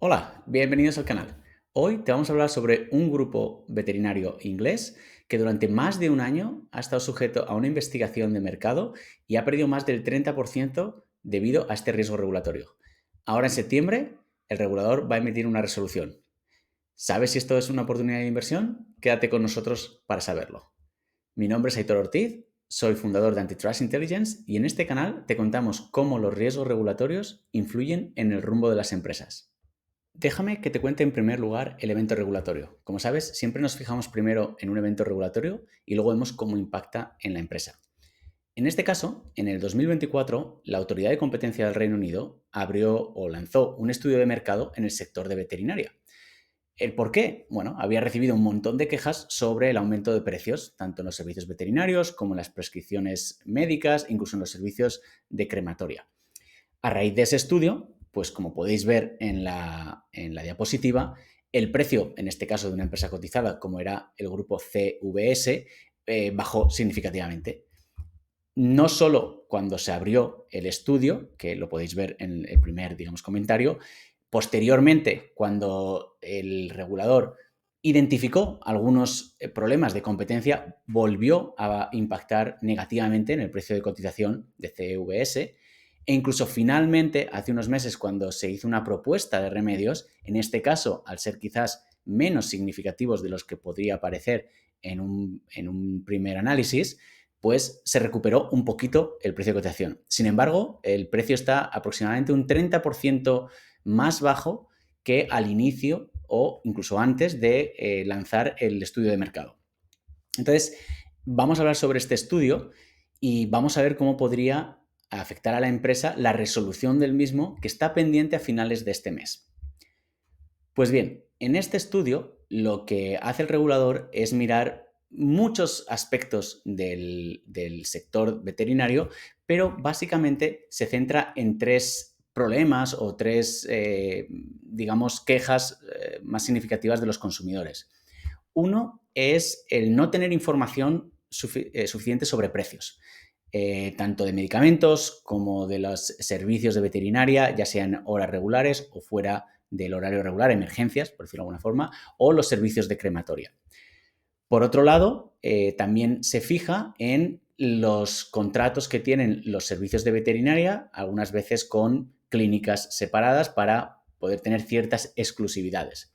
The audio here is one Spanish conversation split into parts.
Hola, bienvenidos al canal. Hoy te vamos a hablar sobre un grupo veterinario inglés que durante más de un año ha estado sujeto a una investigación de mercado y ha perdido más del 30% debido a este riesgo regulatorio. Ahora en septiembre, el regulador va a emitir una resolución. ¿Sabes si esto es una oportunidad de inversión? Quédate con nosotros para saberlo. Mi nombre es Aitor Ortiz, soy fundador de Antitrust Intelligence y en este canal te contamos cómo los riesgos regulatorios influyen en el rumbo de las empresas. Déjame que te cuente en primer lugar el evento regulatorio. Como sabes, siempre nos fijamos primero en un evento regulatorio y luego vemos cómo impacta en la empresa. En este caso, en el 2024, la Autoridad de Competencia del Reino Unido abrió o lanzó un estudio de mercado en el sector de veterinaria. ¿El por qué? Bueno, había recibido un montón de quejas sobre el aumento de precios, tanto en los servicios veterinarios como en las prescripciones médicas, incluso en los servicios de crematoria. A raíz de ese estudio, pues como podéis ver en la diapositiva, el precio, en este caso de una empresa cotizada como era el grupo CVS, bajó significativamente. No solo cuando se abrió el estudio, que lo podéis ver en el primer, comentario, posteriormente, cuando el regulador identificó algunos problemas de competencia, volvió a impactar negativamente en el precio de cotización de CVS e incluso finalmente, hace unos meses, cuando se hizo una propuesta de remedios, en este caso, al ser quizás menos significativos de los que podría parecer en un primer análisis, pues se recuperó un poquito el precio de cotización. Sin embargo, el precio está aproximadamente un 30% más bajo que al inicio o incluso antes de lanzar el estudio de mercado. Entonces, vamos a hablar sobre este estudio y vamos a ver cómo podría afectar a la empresa la resolución del mismo que está pendiente a finales de este mes. Pues bien, en este estudio lo que hace el regulador es mirar muchos aspectos del sector veterinario, pero básicamente se centra en tres problemas o tres, quejas más significativas de los consumidores. Uno es el no tener información suficiente sobre precios, tanto de medicamentos como de los servicios de veterinaria, ya sean horas regulares o fuera del horario regular, emergencias, por decirlo de alguna forma, o los servicios de crematoria. Por otro lado, también se fija en los contratos que tienen los servicios de veterinaria, algunas veces con clínicas separadas para poder tener ciertas exclusividades.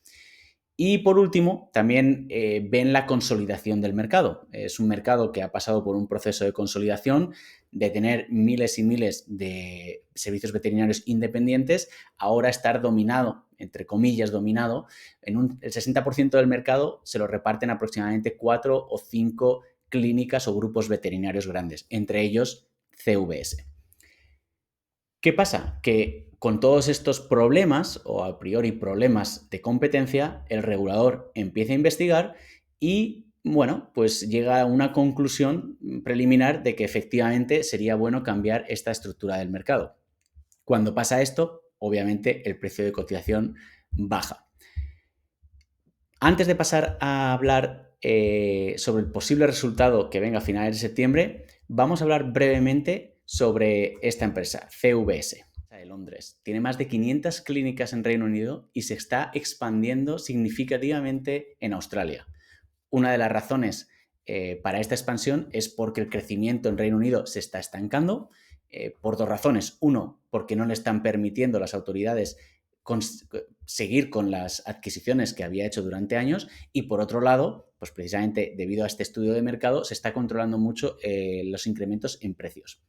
Y por último, también ven la consolidación del mercado. Es un mercado que ha pasado por un proceso de consolidación, de tener miles y miles de servicios veterinarios independientes, ahora estar dominado, entre comillas, dominado, el 60% del mercado se lo reparten aproximadamente 4 o 5 clínicas o grupos veterinarios grandes, entre ellos CVS. ¿Qué pasa? Que con todos estos problemas, o a priori problemas de competencia, el regulador empieza a investigar y, bueno, pues llega a una conclusión preliminar de que efectivamente sería bueno cambiar esta estructura del mercado. Cuando pasa esto, obviamente el precio de cotización baja. Antes de pasar a hablar sobre el posible resultado que venga a finales de septiembre, vamos a hablar brevemente sobre esta empresa, CVS de Londres. Tiene más de 500 clínicas en Reino Unido y se está expandiendo significativamente en Australia. Una de las razones para esta expansión es porque el crecimiento en Reino Unido se está estancando, por dos razones. Uno, porque no le están permitiendo las autoridades seguir con las adquisiciones que había hecho durante años, y por otro lado, pues precisamente debido a este estudio de mercado, se está controlando mucho los incrementos en precios.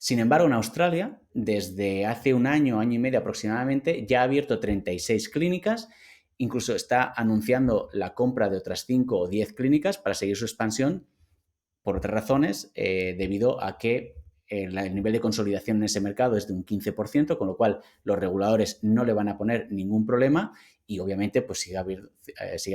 Sin embargo, en Australia, desde hace un año y medio aproximadamente, ya ha abierto 36 clínicas, incluso está anunciando la compra de otras 5 o 10 clínicas para seguir su expansión, por otras razones, debido a que el nivel de consolidación en ese mercado es de un 15%, con lo cual los reguladores no le van a poner ningún problema y obviamente pues sigue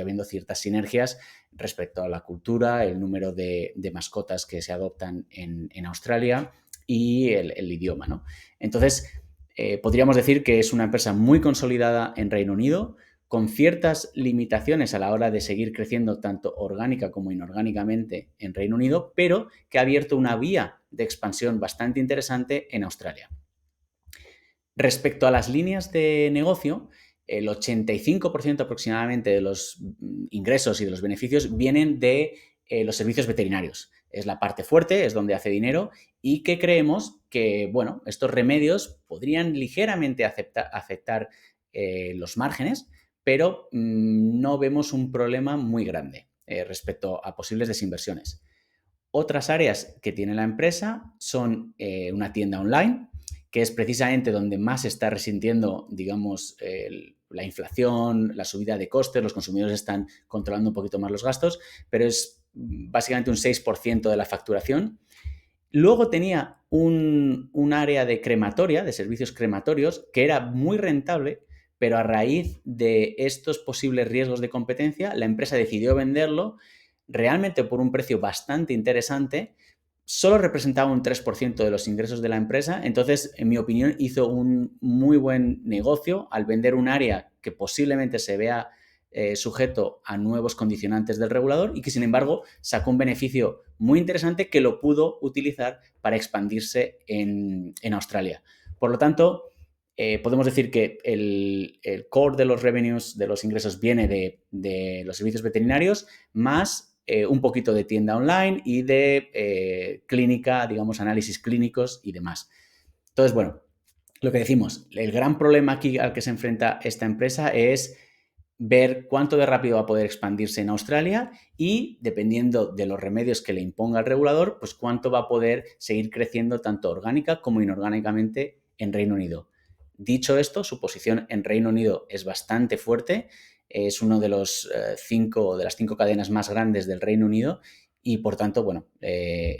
habiendo ciertas sinergias respecto a la cultura, el número de mascotas que se adoptan en Australia y el idioma, ¿no? Entonces, podríamos decir que es una empresa muy consolidada en Reino Unido, con ciertas limitaciones a la hora de seguir creciendo tanto orgánica como inorgánicamente en Reino Unido, pero que ha abierto una vía de expansión bastante interesante en Australia. Respecto a las líneas de negocio, el 85% aproximadamente de los ingresos y de los beneficios vienen de los servicios veterinarios. Es la parte fuerte, es donde hace dinero y que creemos que, bueno, estos remedios podrían ligeramente afectar los márgenes, pero no vemos un problema muy grande respecto a posibles desinversiones. Otras áreas que tiene la empresa son una tienda online, que es precisamente donde más se está resintiendo, digamos, la inflación, la subida de costes, los consumidores están controlando un poquito más los gastos, pero es básicamente un 6% de la facturación. Luego tenía un área de crematoria, de servicios crematorios, que era muy rentable, pero a raíz de estos posibles riesgos de competencia, la empresa decidió venderlo realmente por un precio bastante interesante. Solo representaba un 3% de los ingresos de la empresa, entonces, en mi opinión, hizo un muy buen negocio al vender un área que posiblemente se vea sujeto a nuevos condicionantes del regulador y que, sin embargo, sacó un beneficio muy interesante que lo pudo utilizar para expandirse en Australia. Por lo tanto, podemos decir que el core de los revenues, de los ingresos, viene de los servicios veterinarios, más un poquito de tienda online y de clínica, digamos, análisis clínicos y demás. Entonces, bueno, lo que decimos, el gran problema aquí al que se enfrenta esta empresa es ver cuánto de rápido va a poder expandirse en Australia y, dependiendo de los remedios que le imponga el regulador, pues cuánto va a poder seguir creciendo tanto orgánica como inorgánicamente en Reino Unido. Dicho esto, su posición en Reino Unido es bastante fuerte, es uno de los de las cinco cadenas más grandes del Reino Unido y, por tanto, bueno,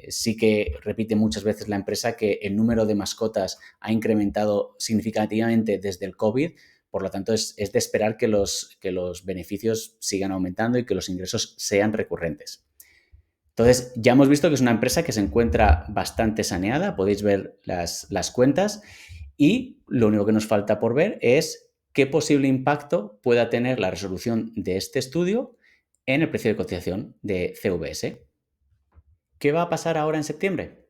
sí que repite muchas veces la empresa que el número de mascotas ha incrementado significativamente desde el COVID. Por lo tanto, es de esperar que los beneficios sigan aumentando y que los ingresos sean recurrentes. Entonces, ya hemos visto que es una empresa que se encuentra bastante saneada, podéis ver las cuentas y lo único que nos falta por ver es qué posible impacto pueda tener la resolución de este estudio en el precio de cotización de CVS. ¿Qué va a pasar ahora en septiembre?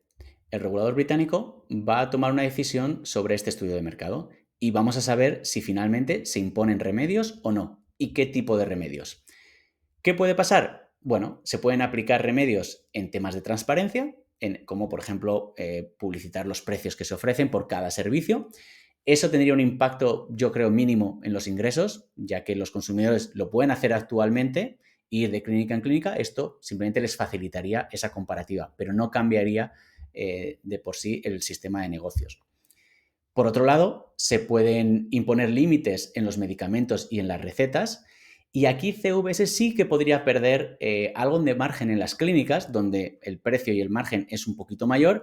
El regulador británico va a tomar una decisión sobre este estudio de mercado y vamos a saber si finalmente se imponen remedios o no y qué tipo de remedios. ¿Qué puede pasar? Bueno, se pueden aplicar remedios en temas de transparencia, como por ejemplo publicitar los precios que se ofrecen por cada servicio. Eso tendría un impacto, yo creo, mínimo en los ingresos, ya que los consumidores lo pueden hacer actualmente, ir de clínica en clínica. Esto simplemente les facilitaría esa comparativa, pero no cambiaría de por sí el sistema de negocios. Por otro lado, se pueden imponer límites en los medicamentos y en las recetas. Y aquí CVS sí que podría perder algo de margen en las clínicas, donde el precio y el margen es un poquito mayor,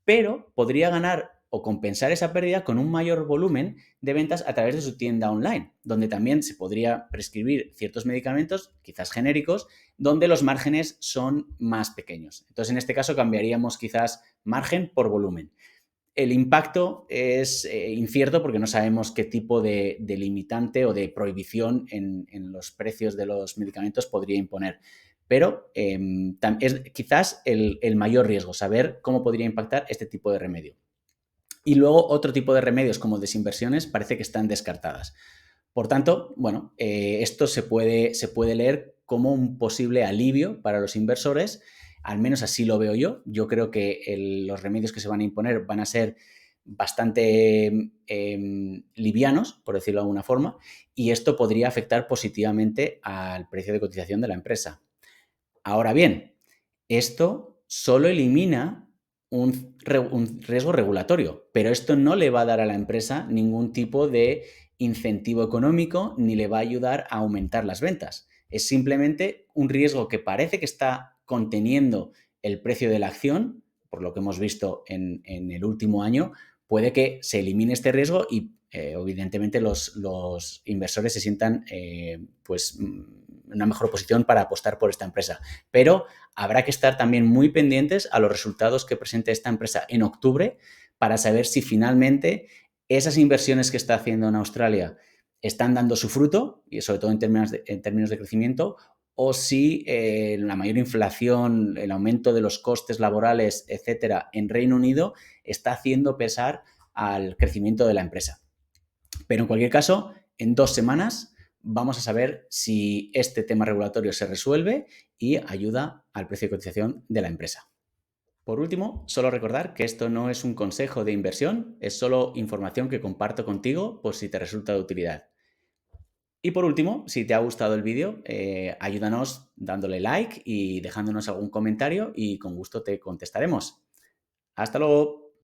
pero podría ganar o compensar esa pérdida con un mayor volumen de ventas a través de su tienda online, donde también se podría prescribir ciertos medicamentos, quizás genéricos, donde los márgenes son más pequeños. Entonces, en este caso, cambiaríamos quizás margen por volumen. El impacto es incierto porque no sabemos qué tipo de limitante o de prohibición en los precios de los medicamentos podría imponer. Pero es quizás el mayor riesgo, saber cómo podría impactar este tipo de remedio. Y luego otro tipo de remedios como desinversiones parece que están descartadas. Por tanto, bueno, esto se puede leer como un posible alivio para los inversores, al menos así lo veo yo. Yo creo que los remedios que se van a imponer van a ser bastante livianos, por decirlo de alguna forma, y esto podría afectar positivamente al precio de cotización de la empresa. Ahora bien, esto solo elimina un riesgo regulatorio, pero esto no le va a dar a la empresa ningún tipo de incentivo económico ni le va a ayudar a aumentar las ventas. Es simplemente un riesgo que parece que está conteniendo el precio de la acción, por lo que hemos visto en el último año. Puede que se elimine este riesgo y evidentemente los inversores se sientan pues en una mejor posición para apostar por esta empresa. Pero habrá que estar también muy pendientes a los resultados que presente esta empresa en octubre para saber si finalmente esas inversiones que está haciendo en Australia están dando su fruto, y sobre todo en términos de crecimiento, o si la mayor inflación, el aumento de los costes laborales, etcétera, en Reino Unido está haciendo pesar al crecimiento de la empresa. Pero en cualquier caso, en 2 semanas vamos a saber si este tema regulatorio se resuelve y ayuda al precio de cotización de la empresa. Por último, solo recordar que esto no es un consejo de inversión, es solo información que comparto contigo por si te resulta de utilidad. Y por último, si te ha gustado el vídeo, ayúdanos dándole like y dejándonos algún comentario y con gusto te contestaremos. Hasta luego.